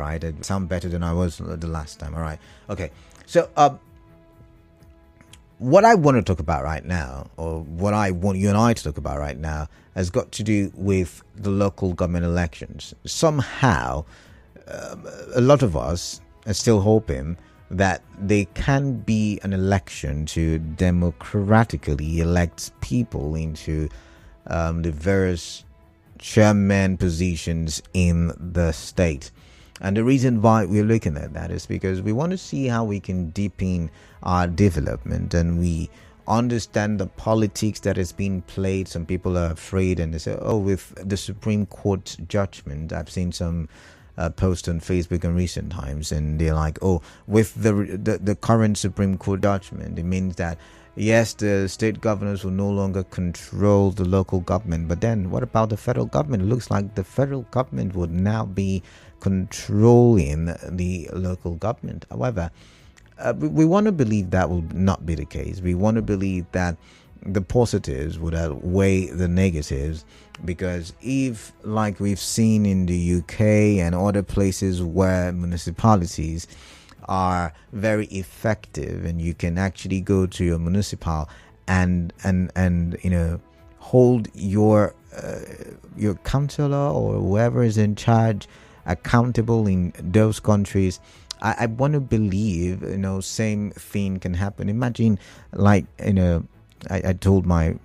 right? I sound better than I was the last time. All right. Okay. So, what I want to talk about right now, or what I want you and I to talk about right now, has got to do with the local government elections. Somehow, a lot of us are still hoping that there can be an election to democratically elect people into the various chairman positions in the state. And the reason why we're looking at that is because we want to see how we can deepen our development, and we understand the politics that is being played. Some people are afraid, and they say, oh, with the Supreme Court judgment, I've seen some post on Facebook in recent times, and they're like, oh, with the current Supreme Court judgment, it means that yes, the state governors will no longer control the local government, but then what about the federal government? It looks like the federal government would now be controlling the local government. However, we want to believe that will not be the case. We want to believe that the positives would outweigh the negatives, because if, like we've seen in the UK and other places where municipalities are very effective, and you can actually go to your municipal and hold your councillor or whoever is in charge accountable in those countries. I want to believe same thing can happen. Imagine, like, I told my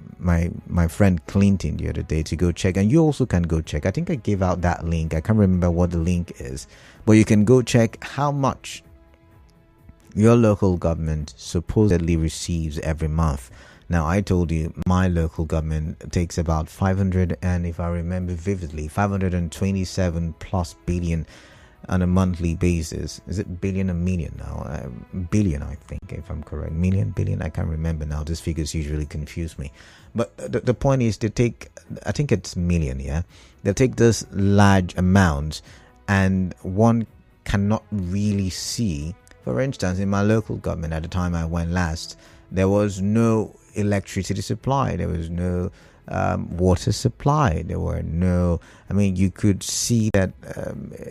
friend Clinton the other day to go check, and you also can go check. I think I gave out that link. I can't remember what the link is, but you can go check how much your local government supposedly receives every month. Now, I told you my local government takes about 500, and if I remember vividly, 527 plus billion on a monthly basis. Is it billion or million now? Billion, I think, if I'm correct. Million, billion, I can't remember now. These figures usually confuse me. But the point is, they take, I think it's million, yeah? They take this large amount, and one cannot really see. For instance, in my local government, at the time I went last, there was no electricity supply. There was no water supply. There were no, you could see that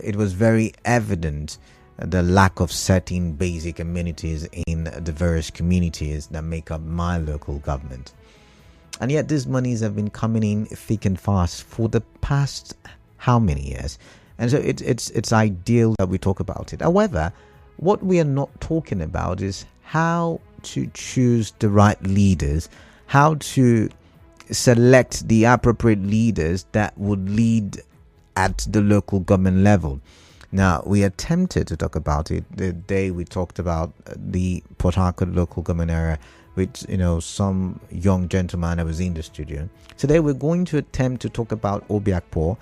it was very evident the lack of certain basic amenities in the various communities that make up my local government. And yet these monies have been coming in thick and fast for the past how many years? And so it's ideal that we talk about it. However, what we are not talking about is how to choose the right leaders, how to select the appropriate leaders that would lead at the local government level. Now, we attempted to talk about it the day we talked about the Port Harcourt local government area with some young gentleman that was in the studio. Today we're going to attempt to talk about Akpor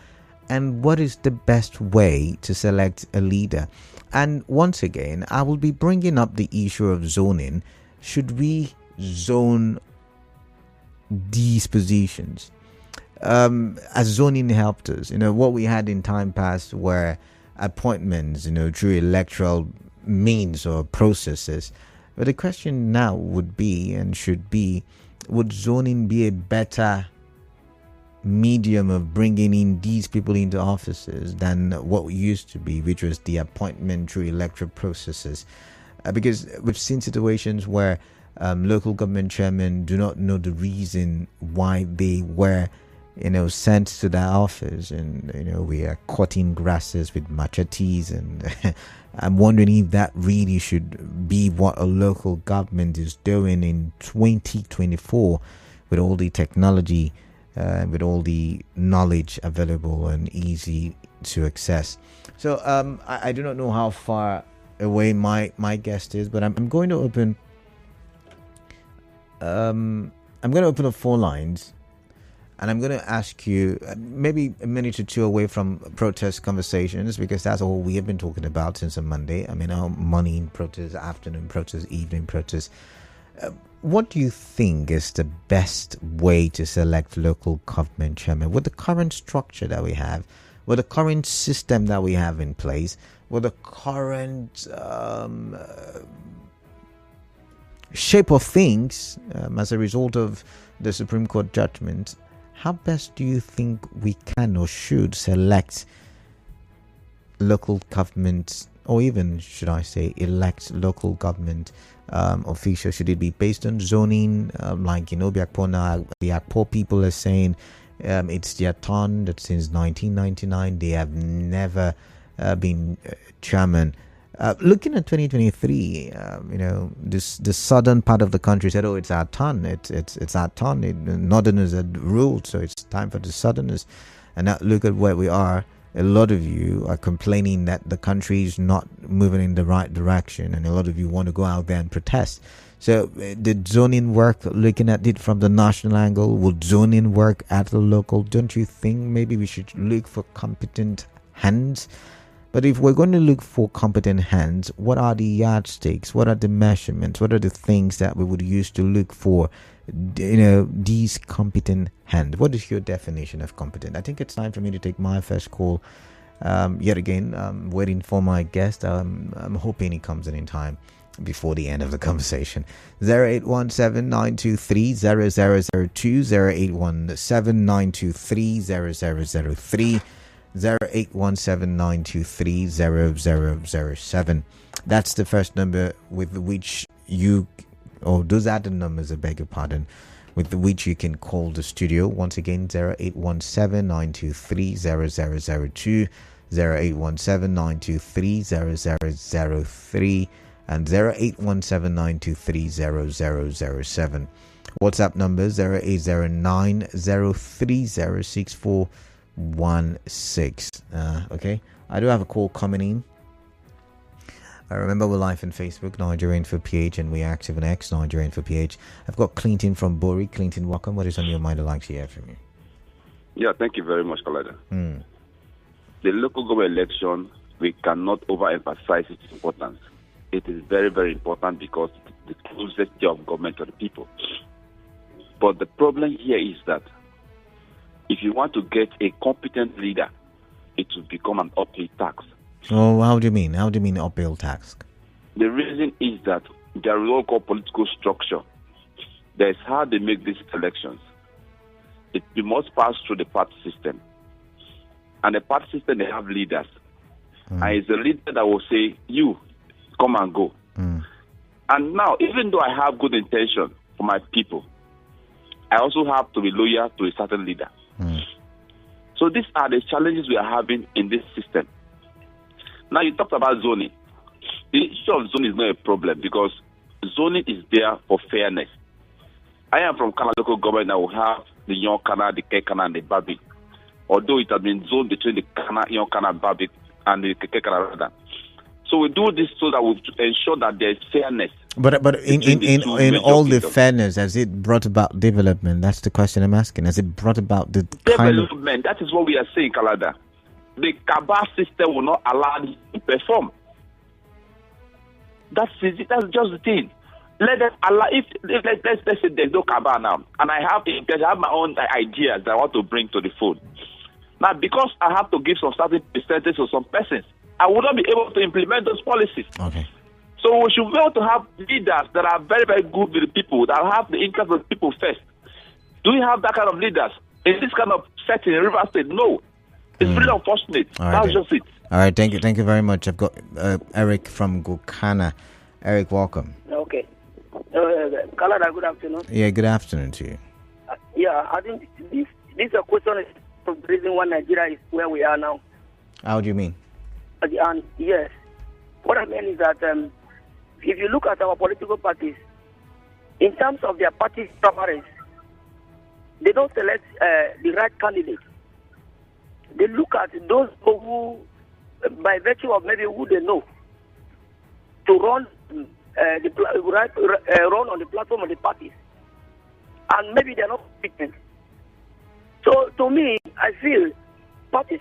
and what is the best way to select a leader. And once again, I will be bringing up the issue of zoning. Should we zone these positions? As zoning helped us, what we had in time past were appointments, through electoral means or processes. But the question now would be, and should be, would zoning be a better medium of bringing in these people into offices than what used to be, which was the appointment through electoral processes? Because we've seen situations where local government chairmen do not know the reason why they were sent to that office, and we are cutting grasses with machetes, and I'm wondering if that really should be what a local government is doing in 2024 with all the technology, with all the knowledge available and easy to access. So I do not know how far away my guest is, but I'm going to open the phone lines, and I'm going to ask you maybe a minute or two away from protest conversations, because that's all we have been talking about since on Monday. Morning protest, afternoon protest, evening protest. What do you think is the best way to select local government chairman with the current structure that we have, with the current system that we have in place, with the current shape of things as a result of the Supreme Court judgment? How best do you think we can or should select local government, or even should I say elect local government officials? Should it be based on zoning, like the Akpor people are saying it's their turn, that since 1999 they have never been chairman. Looking at 2023, the southern part of the country said, "Oh, it's our turn. It's our turn. Northerners had ruled, so it's time for the southerners." And now look at where we are. A lot of you are complaining that the country is not moving in the right direction, and a lot of you want to go out there and protest. So, did zoning work? Looking at it from the national angle, would zoning work at the local? Don't you think maybe we should look for competent hands? But if we're going to look for competent hands, what are the yardsticks? What are the measurements? What are the things that we would use to look for, these competent hands? What is your definition of competent? I think it's time for me to take my first call. Yet again, I'm waiting for my guest. I'm hoping he comes in time before the end of the conversation. 0817-923-0002, 0817-923-0003. 0817-923-0007. That's the first number with which those are the numbers, I beg your pardon, with which you can call the studio. Once again, 0817-923-0002, 0817-923-0003, and 0817-923-0007. WhatsApp number 0809-030-6416. Okay, I do have a call coming in. I remember we're live on Facebook, Nigerian for PH, and we're active on X, Nigerian for PH. I've got Clinton from Bori. Clinton, welcome. What is on your mind? I'd like to hear from you. Yeah, thank you very much, Kalada. The local government election, we cannot overemphasize its importance. It is very, very important because it's the closest of government to the people. But the problem here is that if you want to get a competent leader, it will become an uphill task. Oh, how do you mean? How do you mean uphill task? The reason is that there is what called political structure. That is how they make these elections. It must pass through the party system. And the party system, they have leaders. And it's the leader that will say, you, come and go. And now, even though I have good intention for my people, I also have to be loyal to a certain leader. So these are the challenges we are having in this system. Now you talked about zoning. The issue of zoning is not a problem because zoning is there for fairness. I am from Canada local government that will have the Young Kana, the Kekana, and the Babi. Although it has been zoned between the Kana, Young Kana, Babi, and the Kekana rather. So we do this so that we ensure that there is fairness. But in all the fairness, has it brought about development? That's the question I'm asking. Has it brought about the development? That is what we are saying, Kalada. The cabal system will not allow it to perform. That's just the thing. Let them allow. If let's say there's no cabal now, and I have my own ideas that I want to bring to the fold. Now, because I have to give some certain percentage to some persons, I will not be able to implement those policies. Okay. So we should be able to have leaders that are very, very good with the people, that have the interest of the people first. Do we have that kind of leaders in this kind of setting in River State? No. It's really unfortunate. That's just it. All right, thank you very much. I've got Eric from Gokana. Eric, welcome. Okay. Kalada, good afternoon. Yeah, good afternoon to you. I think this question is the reason why Nigeria is where we are now. How do you mean? And yes, what I mean is that if you look at our political parties, in terms of their party primaries, they don't select the right candidate. They look at those who, by virtue of maybe who they know, to run run on the platform of the parties, and maybe they're not competent. So to me, I feel parties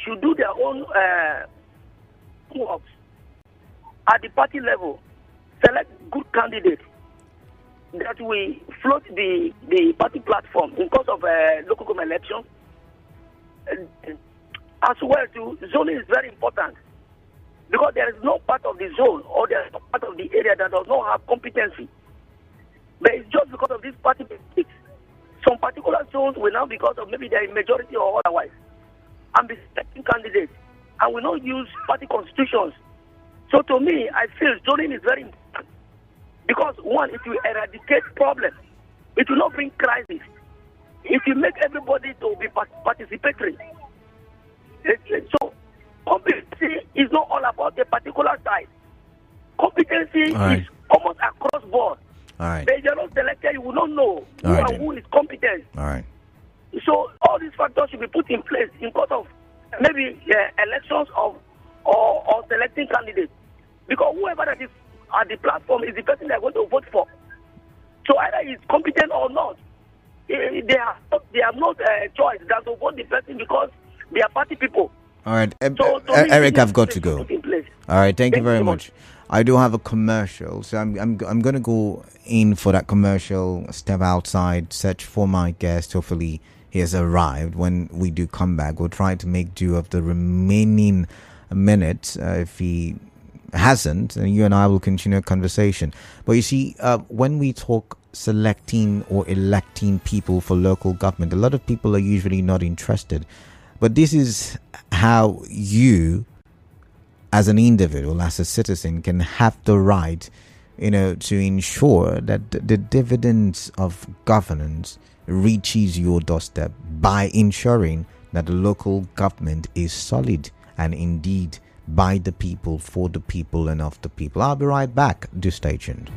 should do their own works at the party level, select good candidates that will float the party platform in course of local government elections. As well, too, zoning is very important because there is no part of the zone or there is no part of the area that does not have competency. But it's just because of this party politics. Some particular zones will now, because of maybe their majority or otherwise, and be selecting candidates and we don't use party constitutions. So to me, I feel zoning is very important because one, it will eradicate problems. It will not bring crisis. It will make everybody to be participatory. So competency is not all about a particular side. Competency right. is almost across board. All right. But if you're not selected, you will not know who All right, and who is competent. All right. So all these factors should be put in place in course of maybe elections of or selecting candidates. Because whoever that is at the platform is the person they're going to vote for. So either he's competent or not, they have no choice than to vote the person because they are party people. All right, So Eric, I've got to go. Put in place. All right, thank you Thank very you so much. I do have a commercial, so I'm going to go in for that commercial, step outside, search for my guest. Hopefully he has arrived. When we do come back, we'll try to make do of the remaining minutes. If he hasn't, then you and I will continue a conversation. But you see, when we talk selecting or electing people for local government, a lot of people are usually not interested. But this is how you, as an individual, as a citizen, can have the right, to ensure that the dividends of governance reaches your doorstep by ensuring that the local government is solid and indeed by the people, for the people, and of the people. I'll be right back. Do stay tuned.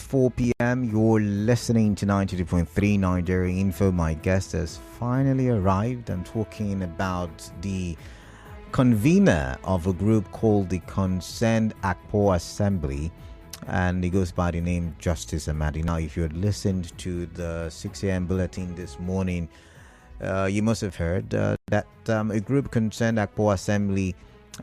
4 p.m. You're listening to 92.3 Nigeria Info. My guest has finally arrived. I'm talking about the convener of a group called the Concerned Akpor Assembly, and he goes by the name Justice Amadi. Now, if you had listened to the 6 a.m. bulletin this morning, you must have heard that a group Concerned Akpor Assembly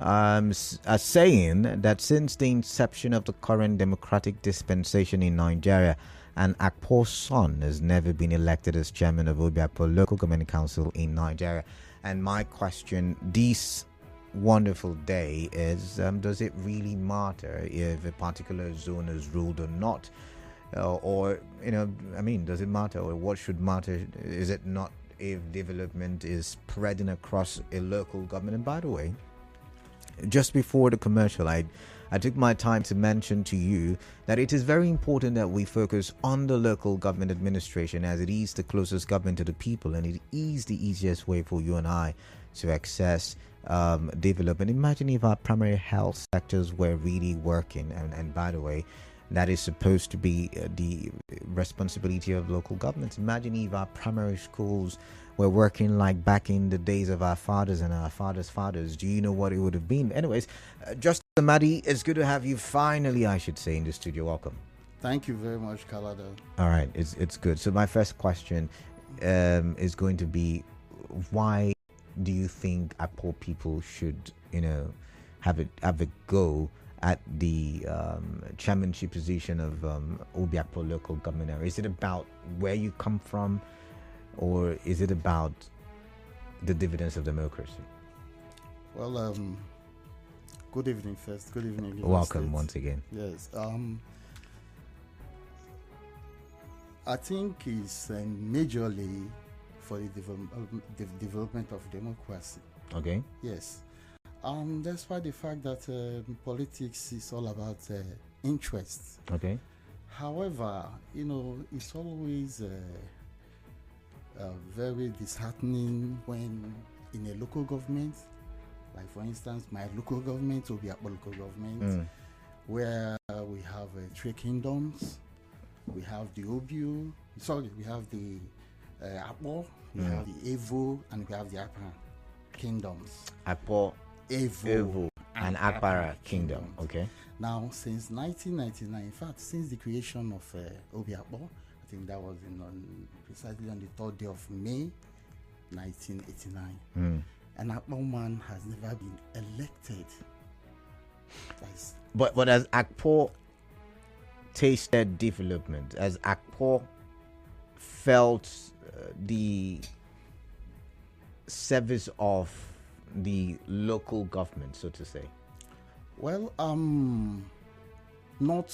are saying that since the inception of the current democratic dispensation in Nigeria, an Akpor's son has never been elected as chairman of Akpor Local Government Council in Nigeria. And my question this wonderful day is, does it really matter if a particular zone is ruled or not? Or, does it matter? Or what should matter? Is it not if development is spreading across a local government? And by the way, just before the commercial, I took my time to mention to you that it is very important that we focus on the local government administration, as it is the closest government to the people, and it is the easiest way for you and I to access development. Imagine if our primary health sectors were really working, and by the way, that is supposed to be the responsibility of local governments. Imagine if our primary schools were working like back in the days of our fathers and our fathers' fathers. Do you know what it would have been? Anyways, Justice Amadi, it's good to have you finally, I should say, in the studio. Welcome. Thank you very much, Kalada. All right, it's good. So my first question is going to be, why do you think Akpor people should, have a go at the chairmanship position of Akpor local government area? Is it about where you come from, or is it about the dividends of democracy? Well, good evening first. Good evening. Welcome once again. Yes. I think it's majorly for the development of democracy. Okay. Yes. Despite the fact that politics is all about interests. Okay. However, it's always very disheartening when in a local government, like for instance, my local government will be Akpor local government, where we have 3 kingdoms. We have the Obu, we have the Akpor, we have the Evo, and we have the Akpara kingdoms. Akpor, Evo, and Akpara kingdom. Okay. Now, since 1999, in fact, since the creation of Akpor, I think that was precisely on the 3rd day of May, 1989. An Akpor man has never been elected. But as Akpor tasted development, as Akpor felt the service of the local government, so to say? Well, not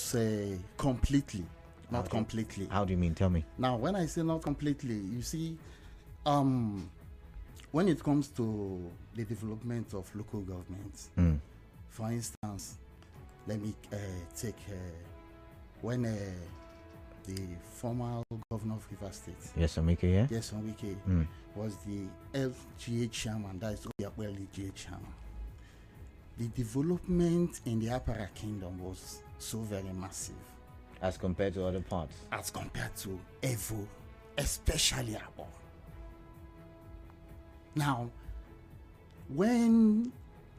completely. Not Okay. completely. How do you mean? Tell me. Now, when I say not completely, you see, when it comes to the development of local governments, for instance, let me take when the former governor of River State, Yes, Amike, yeah? Yes, Onwike, was the LGA chairman, that is Akpor LGA chairman. The development in the Akpara kingdom was so very massive. As compared to other parts? As compared to Evo, especially Akpor. Now,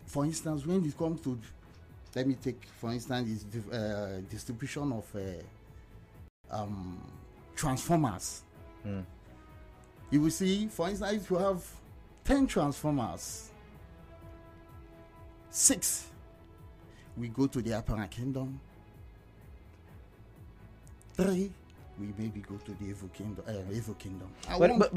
for instance, when it comes to, let me take, for instance, this distribution of transformers. You will see, for instance, if you have 10 transformers, 6 we go to the Akpara kingdom, 3 we maybe go to the Evo kingdom.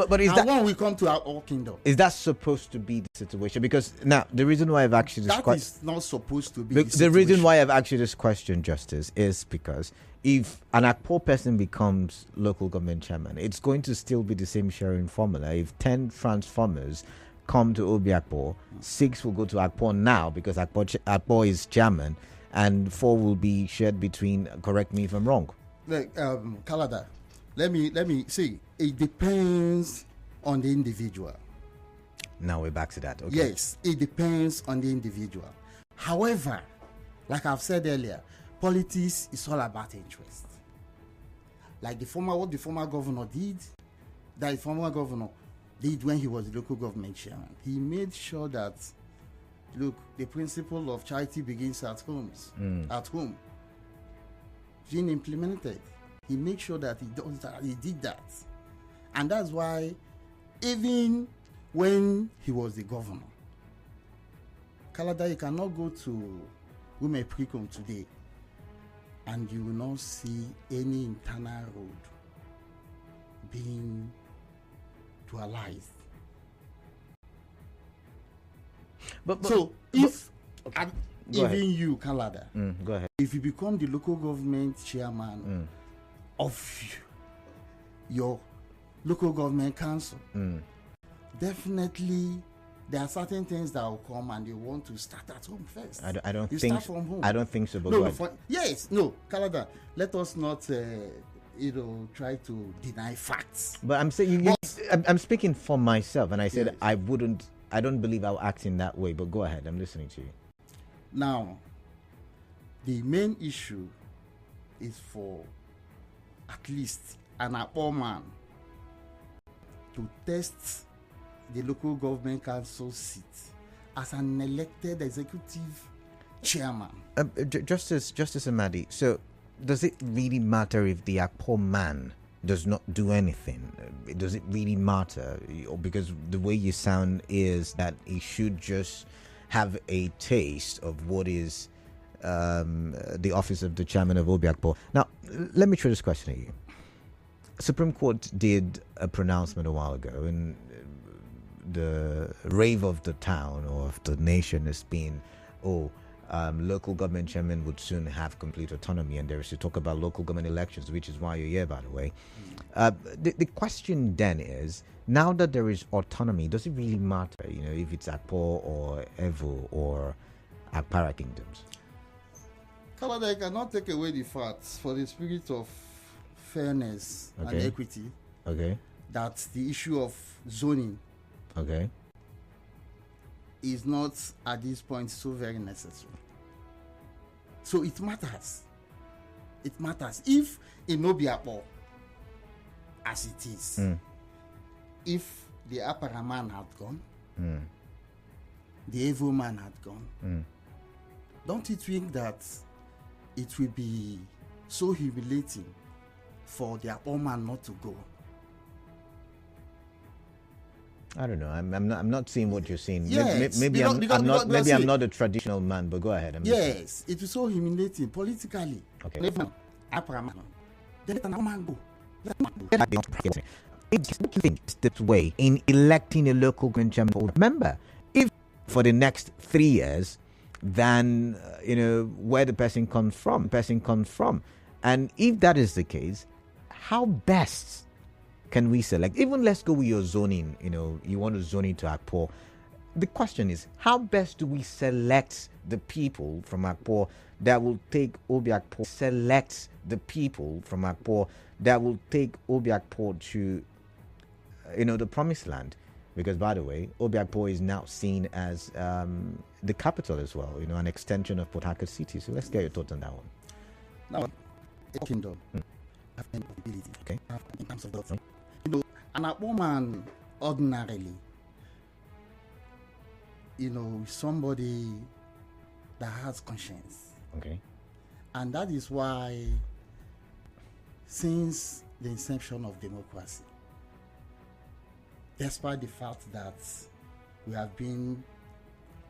But is that one we come to our kingdom? Is that supposed to be the situation? Because now the reason why I've asked you this That is not supposed to be the reason why I've asked you this question, Justice, is because if an Akpor person becomes local government chairman, it's going to still be the same sharing formula. If 10 transformers come to Akpor, 6 will go to Akpor now because Akpor is chairman, and 4 will be shared between. Correct me if I'm wrong. Kalada, let me see. It depends on the individual. Now we're back to that. Okay. Yes, it depends on the individual. However, like I've said earlier, politics is all about interest. like what the former governor did, that the former governor did when he was the local government chairman. He made sure that, look, the principle of charity begins at home, being implemented. He made sure that he did that. And that's why even when he was the governor, Kalada, you cannot go to Ume Prikom today and you will not see any internal road being dualized. But so if even you, Kalada, go ahead. if you become the local government chairman of your local government council, definitely there are certain things that will come and they want to start at home first. I don't you think start from home. I don't think so. But no, Kalada, let us not try to deny facts. But I'm saying I'm speaking for myself, and I said yes. I don't believe I'll act in that way. But go ahead, I'm listening to you. Now, the main issue is for at least an Akpor man to test the local government council seat as an elected executive chairman. Justice Amadi, so does it really matter if the Akpor man does not do anything? Does it really matter? Because the way you sound is that he should just have a taste of what is the office of the chairman of Obi Akpor. Now, let me throw this question at you. Supreme Court did a pronouncement a while ago, and the rave of the town or of the nation has been, local government chairmen would soon have complete autonomy, and there is to talk about local government elections, which is why you're here, by the way. The question then is, now that there is autonomy, does it really matter, if it's Akpor or Evo or Akpara kingdoms? Kalada, I cannot take away the facts for the spirit of fairness and equity. Okay. That the issue of zoning is not at this point so very necessary. So it matters. It matters. If in Obi Akpor, as it is, if the Akpara man had gone, the Evo man had gone, don't you think that it will be so humiliating for the Akpor man not to go? I don't know. I'm not seeing what you're saying. Yes, maybe I'm not a traditional man, but go ahead. Yes, it is so humiliating politically. Okay. This way in electing a local government chairman. Remember, if for the next 3 years, then where the person comes from, and if that is the case, how best can we select? Even let's go with your zoning. You want to zone into Akpor. The question is, how best do we select the people from Akpor that will take Obi Akpor? Select the people from Akpor that will take Obi Akpor to, the promised land. Because, by the way, Obi Akpor is now seen as the capital as well. An extension of Port Harcourt City. So let's get your thoughts on that one. Now, a kingdom have an ability. Okay. In terms of that. An Akpor man ordinarily, somebody that has conscience. Okay. And that is why, since the inception of democracy, despite the fact that we have been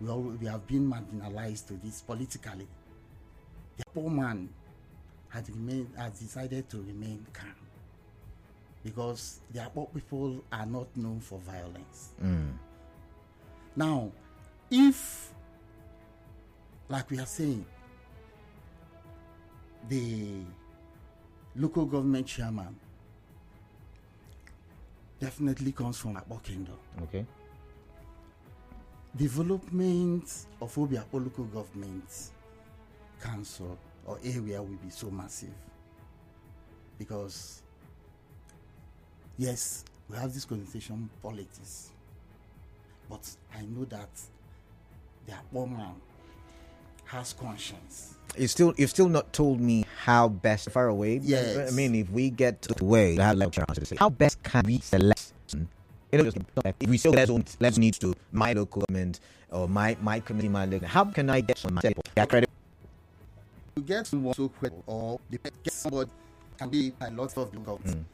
marginalized to this politically, the Akpor man has decided to remain calm. Because the Akpor people are not known for violence. Now, if, like we are saying, the local government chairman definitely comes from Akpor Kingdom. Okay. Development of Obi Akpor local government council or area will be so massive. Because yes, we have this connotation politics, but I know that the Akpor man has conscience. You've still not told me how best far away. Yes. I mean, if we get to the way, how best can we select? Just if we say let's need to my local government or my community, my local, how can I get some credit? To get someone so credible, or get somebody can be a lot of the government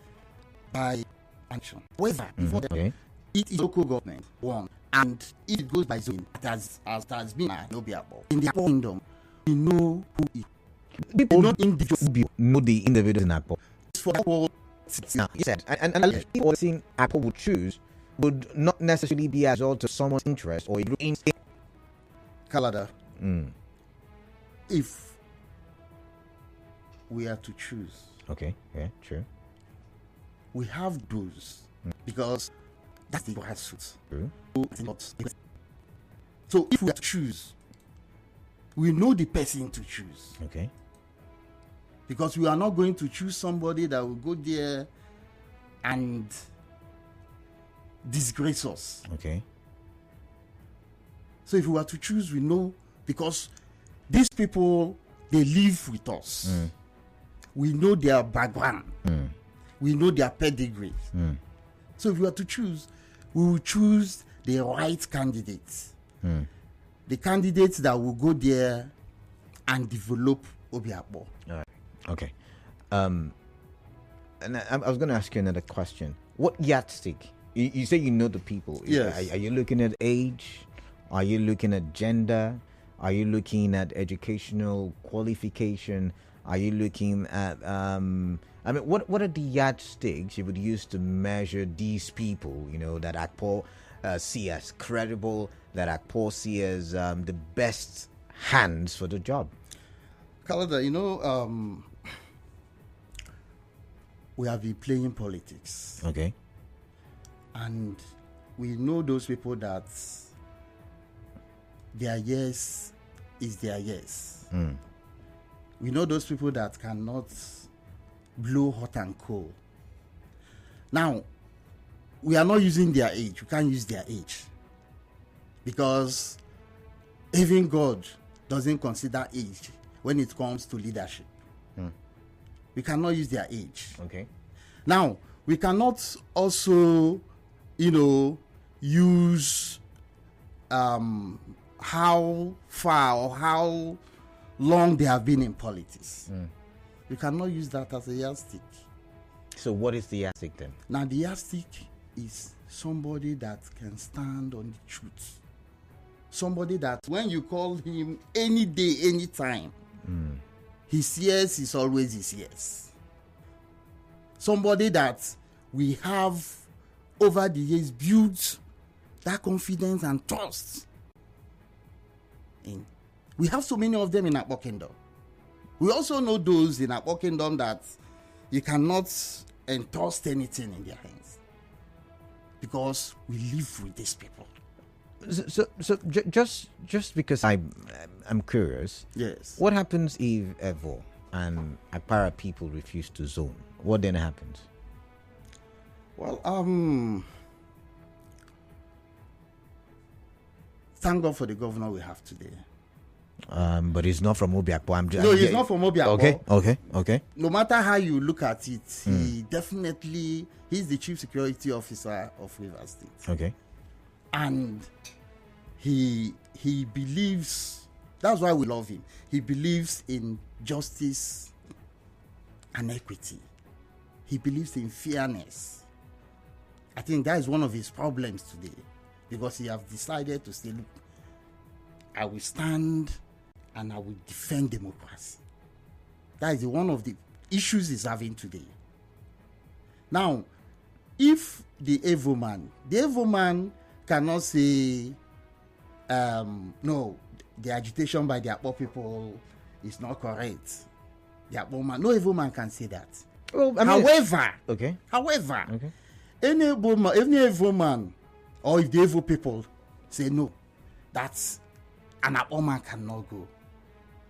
by action. However, before that, it is local government one, and if it goes by zone, as has been in the Akpor kingdom, we know who it. People know the individuals in Akpor. For Akpor, you said, and people think Akpor would choose would not necessarily be as well to someone's interest or a group instinct. Kalada, if we are to choose, true. We have those because that's the grassroots. So if we are to choose, we know the person to choose. Okay. Because we are not going to choose somebody that will go there and disgrace us. Okay. So if we are to choose, we know, because these people, they live with us. We know their background. We know their pedigree. So if we are to choose, we will choose the right candidates. The candidates that will go there and develop Akpor. All right. Okay. And I was going to ask you another question. What yardstick? You say you know the people. Yes. Are you looking at age? Are you looking at gender? Are you looking at educational qualification? Are you looking at what are the yardsticks you would use to measure these people? That Akpor see as credible, that Akpor see as the best hands for the job. Kalada, we have been playing politics. Okay. And we know those people that their yes is their yes. We know those people that cannot blow hot and cold. Now, we are not using their age. We can't use their age. Because even God doesn't consider age when it comes to leadership. We cannot use their age. Okay. Now, we cannot also, use how far or how long they have been in politics. We cannot use that as a yardstick. So what is the yardstick then? Now, the yardstick is somebody that can stand on the truth. Somebody that when you call him any day, any time, his yes is always his yes. Somebody that we have over the years built that confidence and trust in. We have so many of them in Akpor Kingdom. We also know those in Akpor Kingdom that you cannot entrust anything in their hands, because we live with these people. So just because I'm curious. Yes. What happens if Evo and Akpara people refuse to zone? What then happens? Well, thank God for the governor we have today. But he's not from Akpor. No, he's not from Akpor. Okay. No matter how you look at it, he's the chief security officer of Rivers State. Okay. And he believes, that's why we love him. He believes in justice and equity. He believes in fairness. I think that is one of his problems today, because he has decided to say, look, I will stand and I will defend democracy. That is one of the issues he's having today. Now, if the Evo man cannot say, no, the agitation by the Akpor people is not correct. The Akpor man, no Evo man can say that. Well, however, Okay. any Evo man, or if the Evo people say no, that's an Akpor man cannot go,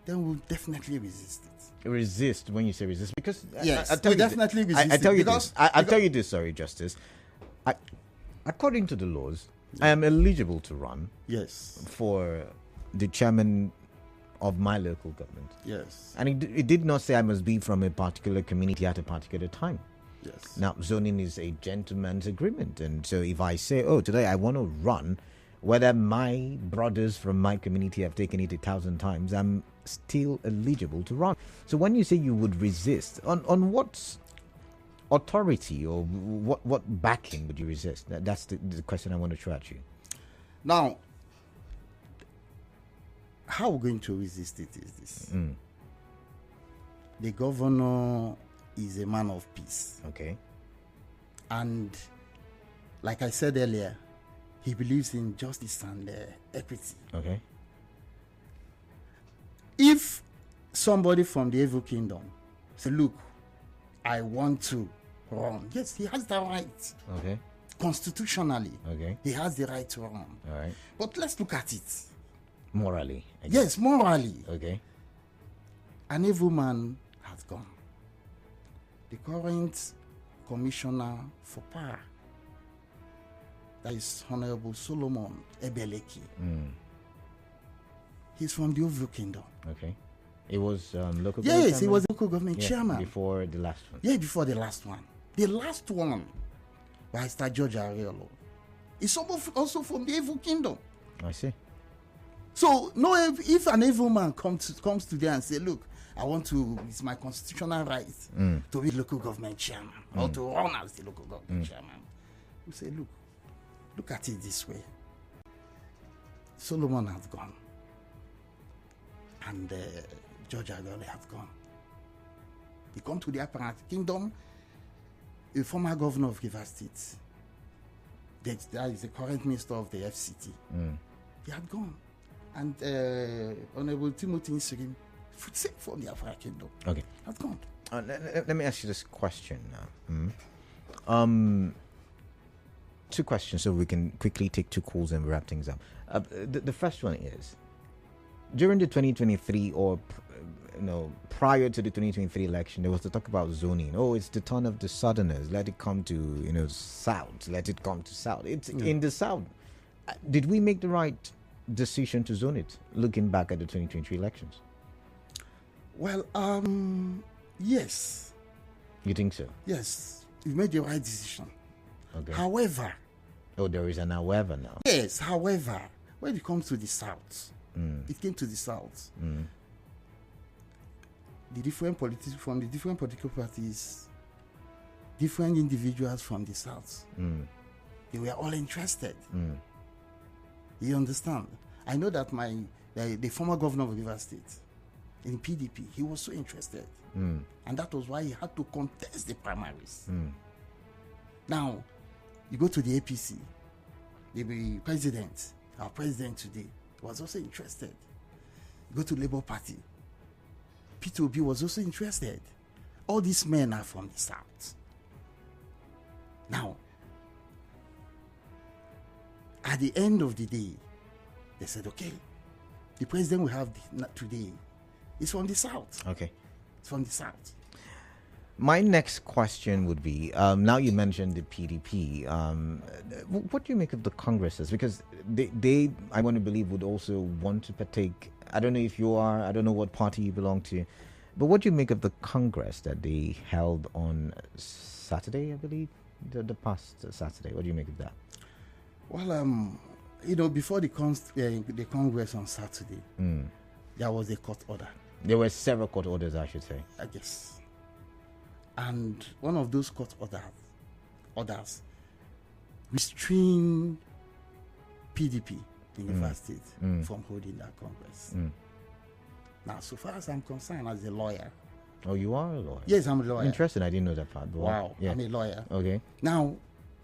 then we'll definitely resist it. Resist, when you say resist, because yes, I tell we you definitely this, resist. I tell it you because, this. I tell you this. Sorry, Justice. According to the laws, I am eligible to run yes, for the chairman of my local government. Yes. And it did not say I must be from a particular community at a particular time. Yes. Now, zoning is a gentleman's agreement. And so if I say, oh, today I want to run, whether my brothers from my community have taken it 1,000 times, I'm still eligible to run. So when you say you would resist, on what authority or what backing would you resist? That's the question I want to throw at you. Now, how we're going to resist it is this. The governor is a man of peace. Okay. And like I said earlier, he believes in justice and equity. Okay. If somebody from the evil kingdom say, look, I want to run, yes, he has the right. Okay. Constitutionally, Okay. he has the right to run. All right. But let's look at it. Morally. I guess. Yes, morally, Okay. an evil man has gone. The current commissioner for power, that is Honorable Solomon Ebeleki. He's from the evil kingdom. Okay. It was local government. Yes, he chairman? was the local government Yeah, chairman. before the last one. Yeah, before the last one. The last one, Barrister George Ariolo, is also from the evil kingdom. I see. So, no, if an evil man comes to there and say, look, I want to, it's my constitutional right to be local government chairman or to run as the local government chairman, we say, look at it this way. Solomon has gone. And George Ariolo has gone. He come to the apparent kingdom, a former governor of Rivers State, that is the current minister of the FCT. He had gone. And Honorable Timothy Nsirim, from the African kingdom, Okay. had gone. Let me ask you this question now. Two questions so we can quickly take two calls and wrap things up. The first one is, during the 2023 or prior to the 2023 election, there was the talk about zoning. Oh, it's the turn of the southerners. Let it come to south. Let it come to south. It's in the south. Did we make the right decision to zone it? Looking back at the 2023 elections, Well, yes. you think so? Yes, you made the right decision. Okay. However, there is an however now. yes, however, when it comes to the south, it came to the south. The different from the different political parties, different individuals from the south, they were all interested. You understand? I know that the former governor of Rivers State in PDP, he was so interested, and that was why he had to contest the primaries. Now, you go to the APC, the president, our president today, was also interested. You go to Labour Party, Peter Obi was also interested. All these men are from the south. Now, at the end of the day, they said, okay, the president we have today is from the south. Okay. It's from the south. My next question would be, now you mentioned the PDP, what do you make of the Congresses? Because they, I want to believe, would also want to partake. I don't know if you are, I don't know what party you belong to, but what do you make of the Congress that they held on Saturday, I believe, the past Saturday? What do you make of that? Well, before the Congress on Saturday, there was a court order. There were several court orders, I should say. I guess. And one of those court orders restrained PDP in Rivers State from holding that Congress. Now, so far as I'm concerned, as a lawyer. Oh, you are a lawyer? Yes, I'm a lawyer. Interesting, I didn't know that part. But Wow, yeah. I'm a lawyer. Okay. Now,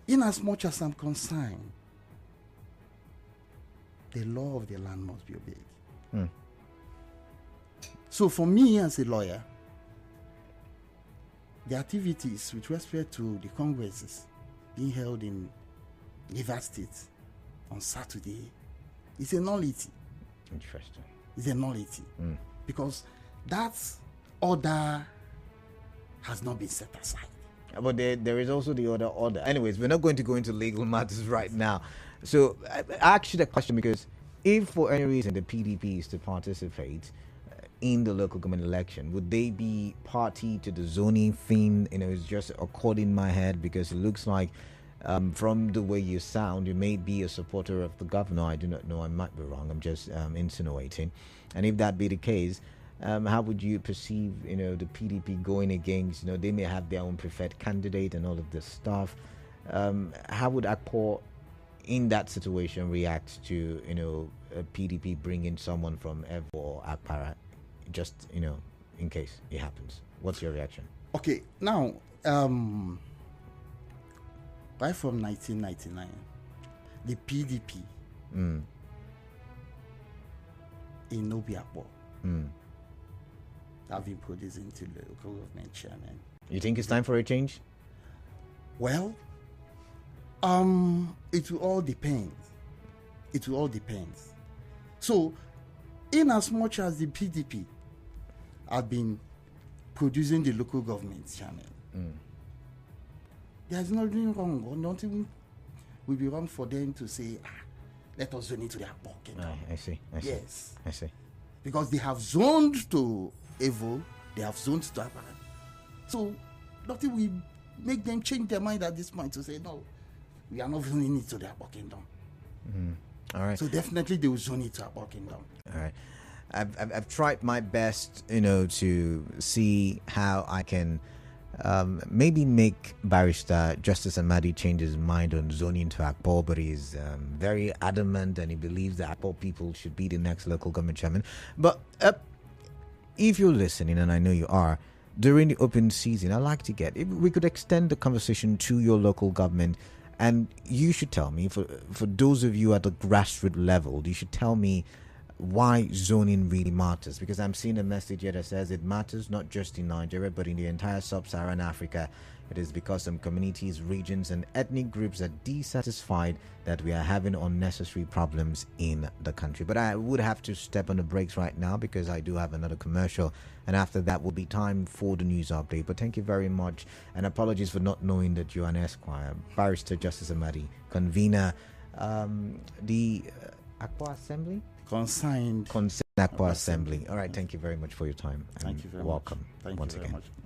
in as much as I'm concerned, the law of the land must be obeyed. So for me as a lawyer, the activities with respect to the congresses being held in Rivers State on Saturday is a nullity. Interesting. It's a nullity. Because that order has not been set aside. But there is also the other order. Anyways, we're not going to go into legal matters right now. So I asked you that question because if for any reason the PDP is to participate, in the local government election? Would they be party to the zoning thing? It's just a chord in my head, because it looks like from the way you sound, you may be a supporter of the governor. I do not know. I might be wrong. I'm just insinuating. And if that be the case, how would you perceive, the PDP going against, they may have their own preferred candidate and all of this stuff. How would Akpor in that situation react to, a PDP bringing someone from Evo or Akpara, just, in case it happens? What's your reaction? Okay, now, right from 1999, the PDP in Nobi Akpor have been producing to the local government chairman. You think it's time for a change? Well, it will all depend. It will all depend. So, in as much as the PDP have been producing the local government chairman, there's nothing wrong, or nothing will be wrong for them to say, let us zone it to their pocket. I see. Yes. I see. Because they have zoned to Evo, they have zoned to Akpor. So, nothing will make them change their mind at this point to say, no, we are not zoning it to their pocket. All right. So, definitely they will zone it to Akpor Kingdom. All right. I've tried my best, to see how I can maybe make Barrister Justice Amadi change his mind on zoning to Akpor, but he's very adamant, and he believes that Akpor people should be the next local government chairman. But if you're listening, and I know you are, during the open season, I'd like to get, if we could extend the conversation to your local government, and you should tell me, for those of you at the grassroots level, you should tell me why zoning really matters, because I'm seeing a message here that says it matters not just in Nigeria but in the entire sub-Saharan Africa. It is because some communities, regions and ethnic groups are dissatisfied that we are having unnecessary problems in the country. But I would have to step on the brakes right now, because I do have another commercial, and after that will be time for the news update. But thank you very much, and apologies for not knowing that you're an Esquire. Barrister Justice Amadi, convener, the Akpor Assembly? Concerned Akpor Assembly. All right, thank you very much for your time. Thank you very welcome much. Thank once you very again. much.